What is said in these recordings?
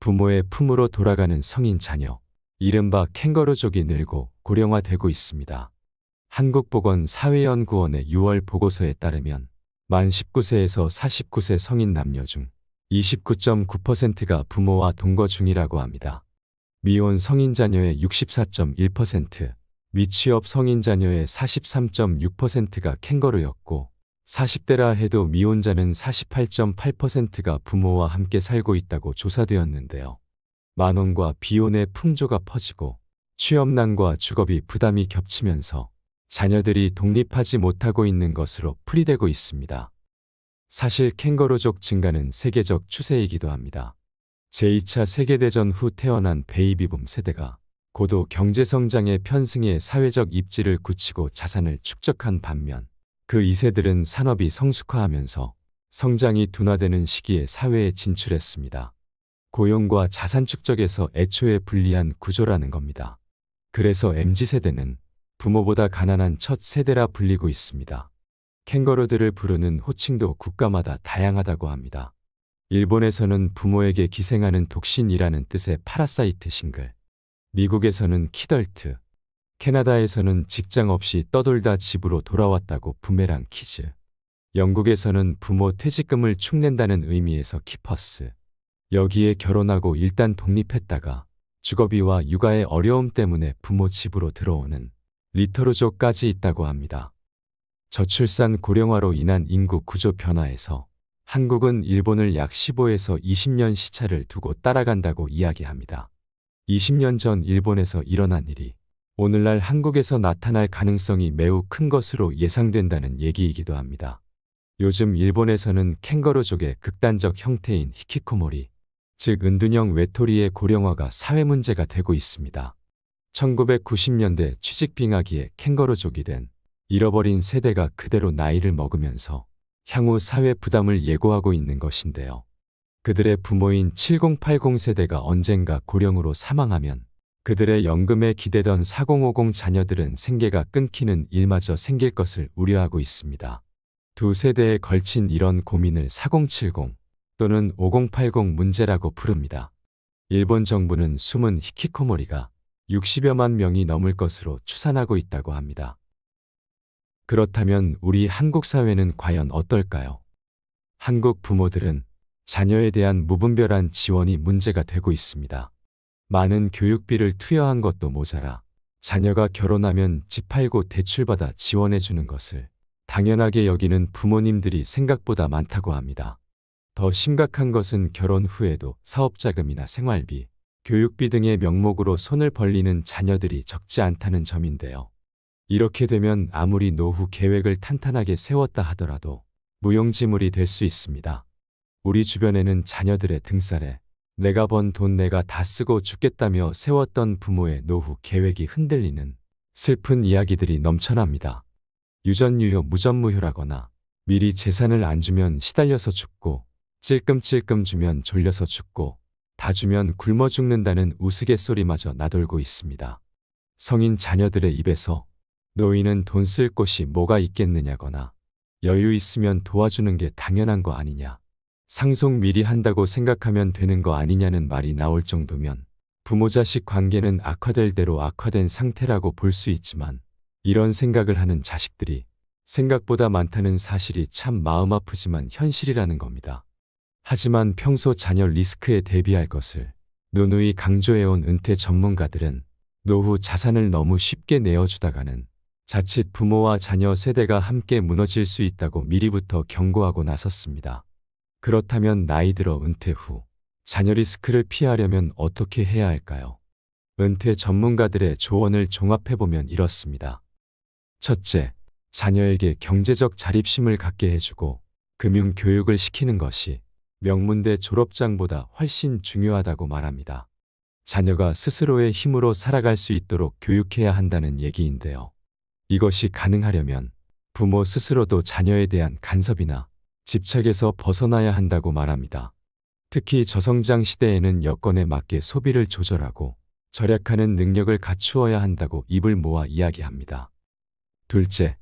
부모의 품으로 돌아가는 성인 자녀, 이른바 캥거루족이 늘고 고령화되고 있습니다. 한국보건사회연구원의 6월 보고서에 따르면 만 19세에서 49세 성인 남녀 중 29.9%가 부모와 동거 중이라고 합니다. 미혼 성인 자녀의 64.1%, 미취업 성인 자녀의 43.6%가 캥거루였고 40대라 해도 미혼자는 48.8%가 부모와 함께 살고 있다고 조사되었는데요. 만원과 비혼의 풍조가 퍼지고 취업난과 주거비 부담이 겹치면서 자녀들이 독립하지 못하고 있는 것으로 풀이되고 있습니다. 사실 캥거루족 증가는 세계적 추세이기도 합니다. 제2차 세계대전 후 태어난 베이비붐 세대가 고도 경제성장의 편승에 사회적 입지를 굳히고 자산을 축적한 반면 그 2세들은 산업이 성숙화하면서 성장이 둔화되는 시기에 사회에 진출했습니다. 고용과 자산 축적에서 애초에 불리한 구조라는 겁니다. 그래서 MZ세대는 부모보다 가난한 첫 세대라 불리고 있습니다. 캥거루들을 부르는 호칭도 국가마다 다양하다고 합니다. 일본에서는 부모에게 기생하는 독신이라는 뜻의 파라사이트 싱글, 미국에서는 키덜트, 캐나다에서는 직장 없이 떠돌다 집으로 돌아왔다고 부메랑 키즈, 영국에서는 부모 퇴직금을 축낸다는 의미에서 키퍼스, 여기에 결혼하고 일단 독립했다가 주거비와 육아의 어려움 때문에 부모 집으로 들어오는 리터루족까지 있다고 합니다. 저출산 고령화로 인한 인구 구조 변화에서 한국은 일본을 약 15에서 20년 시차를 두고 따라간다고 이야기합니다. 20년 전 일본에서 일어난 일이 오늘날 한국에서 나타날 가능성이 매우 큰 것으로 예상된다는 얘기이기도 합니다. 요즘 일본에서는 캥거루족의 극단적 형태인 히키코모리, 즉 은둔형 외톨이의 고령화가 사회 문제가 되고 있습니다. 1990년대 취직 빙하기에 캥거루족이 된 잃어버린 세대가 그대로 나이를 먹으면서 향후 사회 부담을 예고하고 있는 것인데요. 그들의 부모인 7080 세대가 언젠가 고령으로 사망하면 그들의 연금에 기대던 4050 자녀들은 생계가 끊기는 일마저 생길 것을 우려하고 있습니다. 두 세대에 걸친 이런 고민을 4070 또는 5080 문제라고 부릅니다. 일본 정부는 숨은 히키코모리가 60여만 명이 넘을 것으로 추산하고 있다고 합니다. 그렇다면 우리 한국 사회는 과연 어떨까요? 한국 부모들은 자녀에 대한 무분별한 지원이 문제가 되고 있습니다. 많은 교육비를 투여한 것도 모자라 자녀가 결혼하면 집 팔고 대출받아 지원해주는 것을 당연하게 여기는 부모님들이 생각보다 많다고 합니다. 더 심각한 것은 결혼 후에도 사업자금이나 생활비, 교육비 등의 명목으로 손을 벌리는 자녀들이 적지 않다는 점인데요. 이렇게 되면 아무리 노후 계획을 탄탄하게 세웠다 하더라도 무용지물이 될 수 있습니다. 우리 주변에는 자녀들의 등살에 내가 번 돈 내가 다 쓰고 죽겠다며 세웠던 부모의 노후 계획이 흔들리는 슬픈 이야기들이 넘쳐납니다. 유전유효 무전무효라거나 미리 재산을 안 주면 시달려서 죽고 찔끔찔끔 주면 졸려서 죽고 다 주면 굶어 죽는다는 우스갯소리마저 나돌고 있습니다. 성인 자녀들의 입에서 노인은 돈 쓸 곳이 뭐가 있겠느냐거나 여유 있으면 도와주는 게 당연한 거 아니냐, 상속 미리 한다고 생각하면 되는 거 아니냐는 말이 나올 정도면 부모-자식 관계는 악화될 대로 악화된 상태라고 볼 수 있지만 이런 생각을 하는 자식들이 생각보다 많다는 사실이 참 마음 아프지만 현실이라는 겁니다. 하지만 평소 자녀 리스크에 대비할 것을 누누이 강조해온 은퇴 전문가들은 노후 자산을 너무 쉽게 내어주다가는 자칫 부모와 자녀 세대가 함께 무너질 수 있다고 미리부터 경고하고 나섰습니다. 그렇다면 나이 들어 은퇴 후 자녀 리스크를 피하려면 어떻게 해야 할까요? 은퇴 전문가들의 조언을 종합해보면 이렇습니다. 첫째, 자녀에게 경제적 자립심을 갖게 해주고 금융 교육을 시키는 것이 명문대 졸업장보다 훨씬 중요하다고 말합니다. 자녀가 스스로의 힘으로 살아갈 수 있도록 교육해야 한다는 얘기인데요. 이것이 가능하려면 부모 스스로도 자녀에 대한 간섭이나 집착에서 벗어나야 한다고 말합니다. 특히 저성장 시대에는 여건에 맞게 소비를 조절하고 절약하는 능력을 갖추어야 한다고 입을 모아 이야기합니다. 둘째,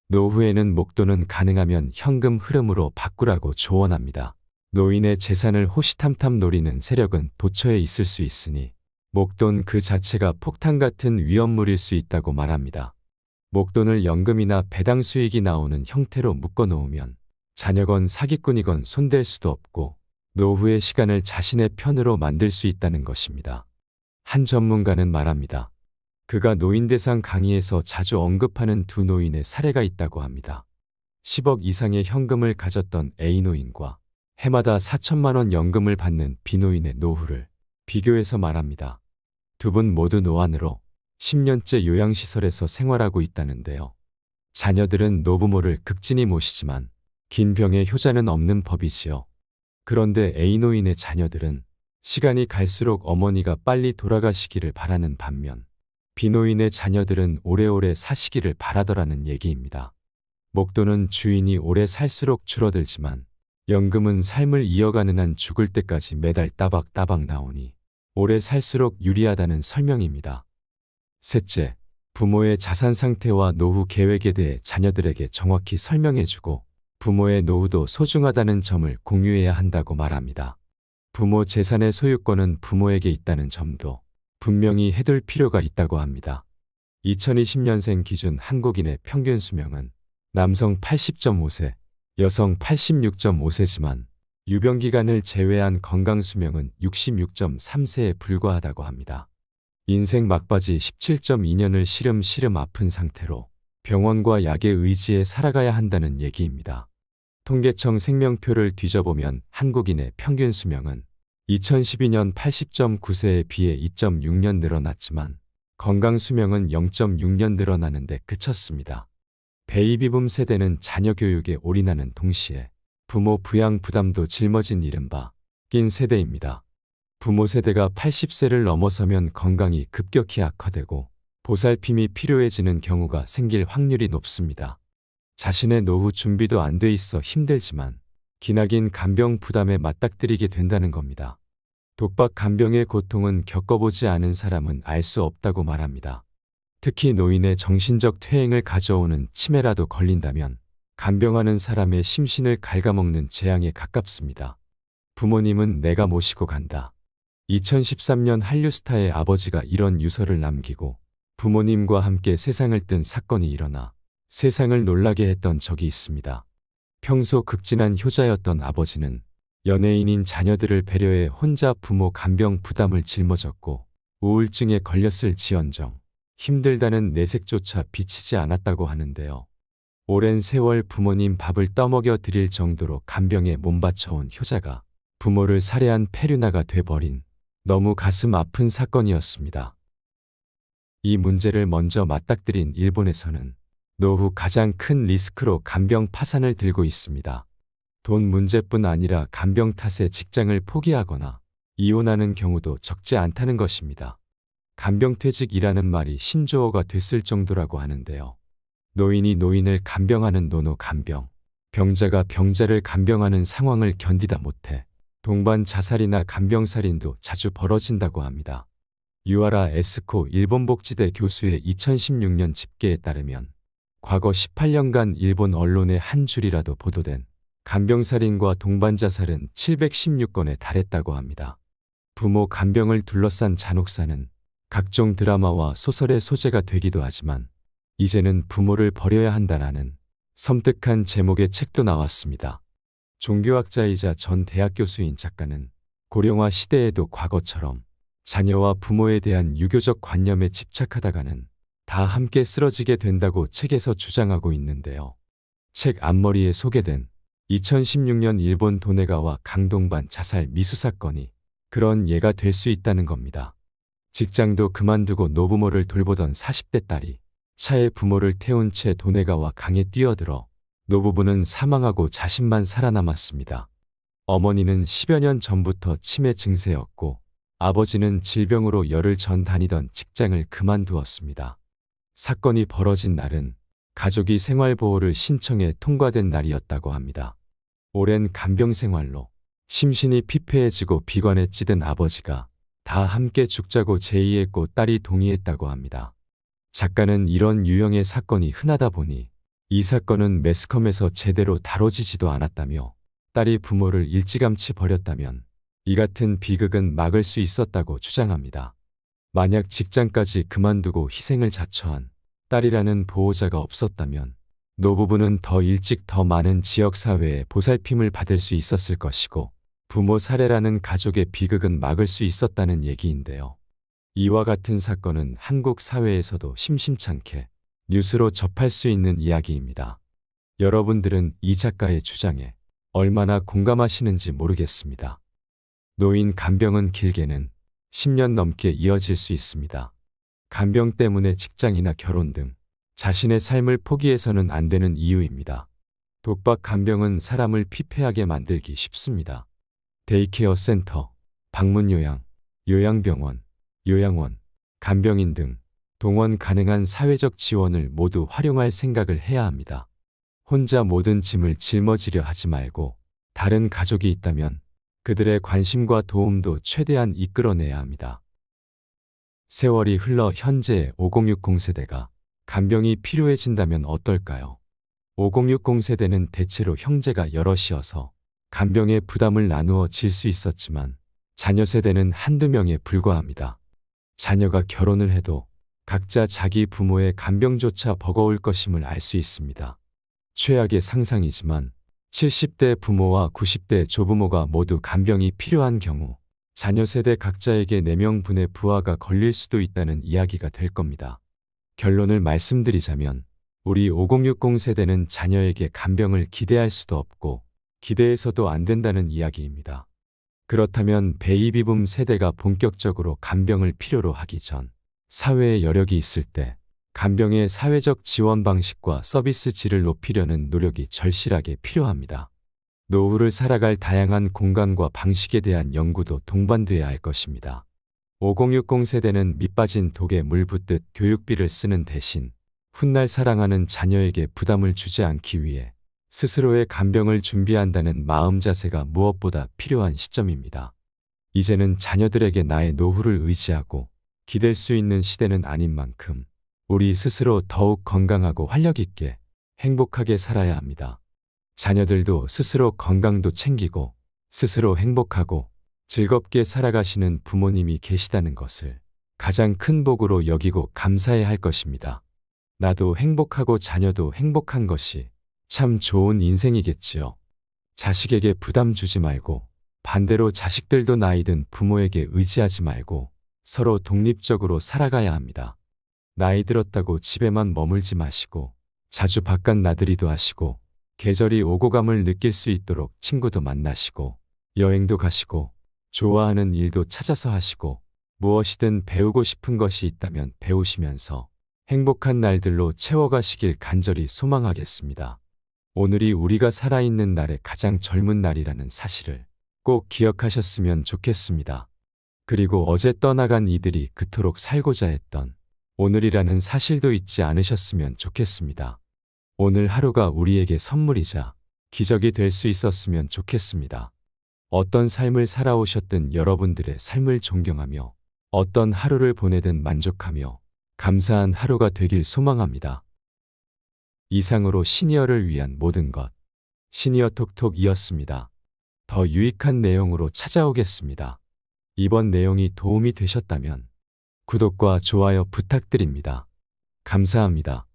노후에는 목돈은 가능하면 현금 흐름으로 바꾸라고 조언합니다. 노인의 재산을 호시탐탐 노리는 세력은 도처에 있을 수 있으니 목돈 그 자체가 폭탄 같은 위험물일 수 있다고 말합니다. 목돈을 연금이나 배당 수익이 나오는 형태로 묶어놓으면 자녀건 사기꾼이건 손댈 수도 없고 노후의 시간을 자신의 편으로 만들 수 있다는 것입니다. 한 전문가는 말합니다. 그가 노인대상 강의에서 자주 언급하는 두 노인의 사례가 있다고 합니다. 10억 이상의 현금을 가졌던 A노인과 해마다 4천만 원 연금을 받는 B노인의 노후를 비교해서 말합니다. 두 분 모두 노안으로 10년째 요양시설에서 생활하고 있다는데요. 자녀들은 노부모를 극진히 모시지만 긴 병에 효자는 없는 법이지요. 그런데 A노인의 자녀들은 시간이 갈수록 어머니가 빨리 돌아가시기를 바라는 반면 B노인의 자녀들은 오래오래 사시기를 바라더라는 얘기입니다. 목돈은 주인이 오래 살수록 줄어들지만 연금은 삶을 이어가는 한 죽을 때까지 매달 따박따박 나오니 오래 살수록 유리하다는 설명입니다. 셋째, 부모의 자산 상태와 노후 계획에 대해 자녀들에게 정확히 설명해주고 부모의 노후도 소중하다는 점을 공유해야 한다고 말합니다. 부모 재산의 소유권은 부모에게 있다는 점도 분명히 해둘 필요가 있다고 합니다. 2020년생 기준 한국인의 평균 수명은 남성 80.5세, 여성 86.5세지만 유병기간을 제외한 건강수명은 66.3세에 불과하다고 합니다. 인생 막바지 17.2년을 시름시름 아픈 상태로 병원과 약에 의지해 살아가야 한다는 얘기입니다. 통계청 생명표를 뒤져보면 한국인의 평균 수명은 2012년 80.9세에 비해 2.6년 늘어났지만 건강수명은 0.6년 늘어나는데 그쳤습니다. 베이비붐 세대는 자녀 교육에 올인하는 동시에 부모 부양 부담도 짊어진 이른바 낀 세대입니다. 부모 세대가 80세를 넘어서면 건강이 급격히 악화되고 보살핌이 필요해지는 경우가 생길 확률이 높습니다. 자신의 노후 준비도 안 돼 있어 힘들지만 기나긴 간병 부담에 맞닥뜨리게 된다는 겁니다. 독박 간병의 고통은 겪어보지 않은 사람은 알 수 없다고 말합니다. 특히 노인의 정신적 퇴행을 가져오는 치매라도 걸린다면 간병하는 사람의 심신을 갉아먹는 재앙에 가깝습니다. 부모님은 내가 모시고 간다. 2013년 한류스타의 아버지가 이런 유서를 남기고 부모님과 함께 세상을 뜬 사건이 일어나 세상을 놀라게 했던 적이 있습니다. 평소 극진한 효자였던 아버지는 연예인인 자녀들을 배려해 혼자 부모 간병 부담을 짊어졌고 우울증에 걸렸을지언정 힘들다는 내색조차 비치지 않았다고 하는데요. 오랜 세월 부모님 밥을 떠먹여 드릴 정도로 간병에 몸바쳐온 효자가 부모를 살해한 페류나가 돼버린 너무 가슴 아픈 사건이었습니다. 이 문제를 먼저 맞닥뜨린 일본에서는 노후 가장 큰 리스크로 간병 파산을 들고 있습니다. 돈 문제뿐 아니라 간병 탓에 직장을 포기하거나 이혼하는 경우도 적지 않다는 것입니다. 간병퇴직이라는 말이 신조어가 됐을 정도라고 하는데요. 노인이 노인을 간병하는 노노 간병, 병자가 병자를 간병하는 상황을 견디다 못해 동반 자살이나 간병살인도 자주 벌어진다고 합니다. 유아라 에스코 일본복지대 교수의 2016년 집계에 따르면 과거 18년간 일본 언론의 한 줄이라도 보도된 간병살인과 동반자살은 716건에 달했다고 합니다. 부모 간병을 둘러싼 잔혹사는 각종 드라마와 소설의 소재가 되기도 하지만 이제는 부모를 버려야 한다라는 섬뜩한 제목의 책도 나왔습니다. 종교학자이자 전 대학 교수인 작가는 고령화 시대에도 과거처럼 자녀와 부모에 대한 유교적 관념에 집착하다가는 다 함께 쓰러지게 된다고 책에서 주장하고 있는데요. 책 앞머리에 소개된 2016년 일본 도네가와 강동반 자살 미수 사건이 그런 예가 될 수 있다는 겁니다. 직장도 그만두고 노부모를 돌보던 40대 딸이 차에 부모를 태운 채 도네가와 강에 뛰어들어 노부부는 사망하고 자신만 살아남았습니다. 어머니는 10여 년 전부터 치매 증세였고 아버지는 질병으로 열흘 전 다니던 직장을 그만두었습니다. 사건이 벌어진 날은 가족이 생활보호를 신청해 통과된 날이었다고 합니다. 오랜 간병 생활로 심신이 피폐해지고 비관에 찌든 아버지가 다 함께 죽자고 제의했고 딸이 동의했다고 합니다. 작가는 이런 유형의 사건이 흔하다 보니 이 사건은 매스컴에서 제대로 다뤄지지도 않았다며 딸이 부모를 일찌감치 버렸다면 이 같은 비극은 막을 수 있었다고 주장합니다. 만약 직장까지 그만두고 희생을 자처한 딸이라는 보호자가 없었다면 노부부는 더 일찍 더 많은 지역사회에 보살핌을 받을 수 있었을 것이고 부모 살해라는 가족의 비극은 막을 수 있었다는 얘기인데요. 이와 같은 사건은 한국 사회에서도 심심찮게 뉴스로 접할 수 있는 이야기입니다. 여러분들은 이 작가의 주장에 얼마나 공감하시는지 모르겠습니다. 노인 간병은 길게는 10년 넘게 이어질 수 있습니다. 간병 때문에 직장이나 결혼 등 자신의 삶을 포기해서는 안 되는 이유입니다. 독박 간병은 사람을 피폐하게 만들기 쉽습니다. 데이케어 센터, 방문요양, 요양병원, 요양원, 간병인 등 동원 가능한 사회적 지원을 모두 활용할 생각을 해야 합니다. 혼자 모든 짐을 짊어지려 하지 말고 다른 가족이 있다면 그들의 관심과 도움도 최대한 이끌어내야 합니다. 세월이 흘러 현재의 5060 세대가 간병이 필요해진다면 어떨까요? 5060 세대는 대체로 형제가 여럿이어서 간병의 부담을 나누어 질 수 있었지만 자녀 세대는 한두 명에 불과합니다. 자녀가 결혼을 해도 각자 자기 부모의 간병조차 버거울 것임을 알 수 있습니다. 최악의 상상이지만 70대 부모와 90대 조부모가 모두 간병이 필요한 경우 자녀 세대 각자에게 4명분의 부하가 걸릴 수도 있다는 이야기가 될 겁니다. 결론을 말씀드리자면 우리 5060 세대는 자녀에게 간병을 기대할 수도 없고 기대해서도 안 된다는 이야기입니다. 그렇다면 베이비붐 세대가 본격적으로 간병을 필요로 하기 전 사회에 여력이 있을 때 간병의 사회적 지원 방식과 서비스 질을 높이려는 노력이 절실하게 필요합니다. 노후를 살아갈 다양한 공간과 방식에 대한 연구도 동반돼야 할 것입니다. 5060 세대는 밑빠진 독에 물 붓듯 교육비를 쓰는 대신 훗날 사랑하는 자녀에게 부담을 주지 않기 위해 스스로의 간병을 준비한다는 마음 자세가 무엇보다 필요한 시점입니다. 이제는 자녀들에게 나의 노후를 의지하고 기댈 수 있는 시대는 아닌 만큼 우리 스스로 더욱 건강하고 활력 있게 행복하게 살아야 합니다. 자녀들도 스스로 건강도 챙기고 스스로 행복하고 즐겁게 살아가시는 부모님이 계시다는 것을 가장 큰 복으로 여기고 감사해야 할 것입니다. 나도 행복하고 자녀도 행복한 것이 참 좋은 인생이겠지요. 자식에게 부담 주지 말고 반대로 자식들도 나이 든 부모에게 의지하지 말고 서로 독립적으로 살아가야 합니다. 나이 들었다고 집에만 머물지 마시고 자주 바깥 나들이도 하시고 계절이 오고 감을 느낄 수 있도록 친구도 만나시고 여행도 가시고 좋아하는 일도 찾아서 하시고 무엇이든 배우고 싶은 것이 있다면 배우시면서 행복한 날들로 채워가시길 간절히 소망하겠습니다. 오늘이 우리가 살아있는 날의 가장 젊은 날이라는 사실을 꼭 기억하셨으면 좋겠습니다. 그리고 어제 떠나간 이들이 그토록 살고자 했던 오늘이라는 사실도 잊지 않으셨으면 좋겠습니다. 오늘 하루가 우리에게 선물이자 기적이 될 수 있었으면 좋겠습니다. 어떤 삶을 살아오셨든 여러분들의 삶을 존경하며 어떤 하루를 보내든 만족하며 감사한 하루가 되길 소망합니다. 이상으로 시니어를 위한 모든 것 시니어 톡톡이었습니다. 더 유익한 내용으로 찾아오겠습니다. 이번 내용이 도움이 되셨다면 구독과 좋아요 부탁드립니다. 감사합니다.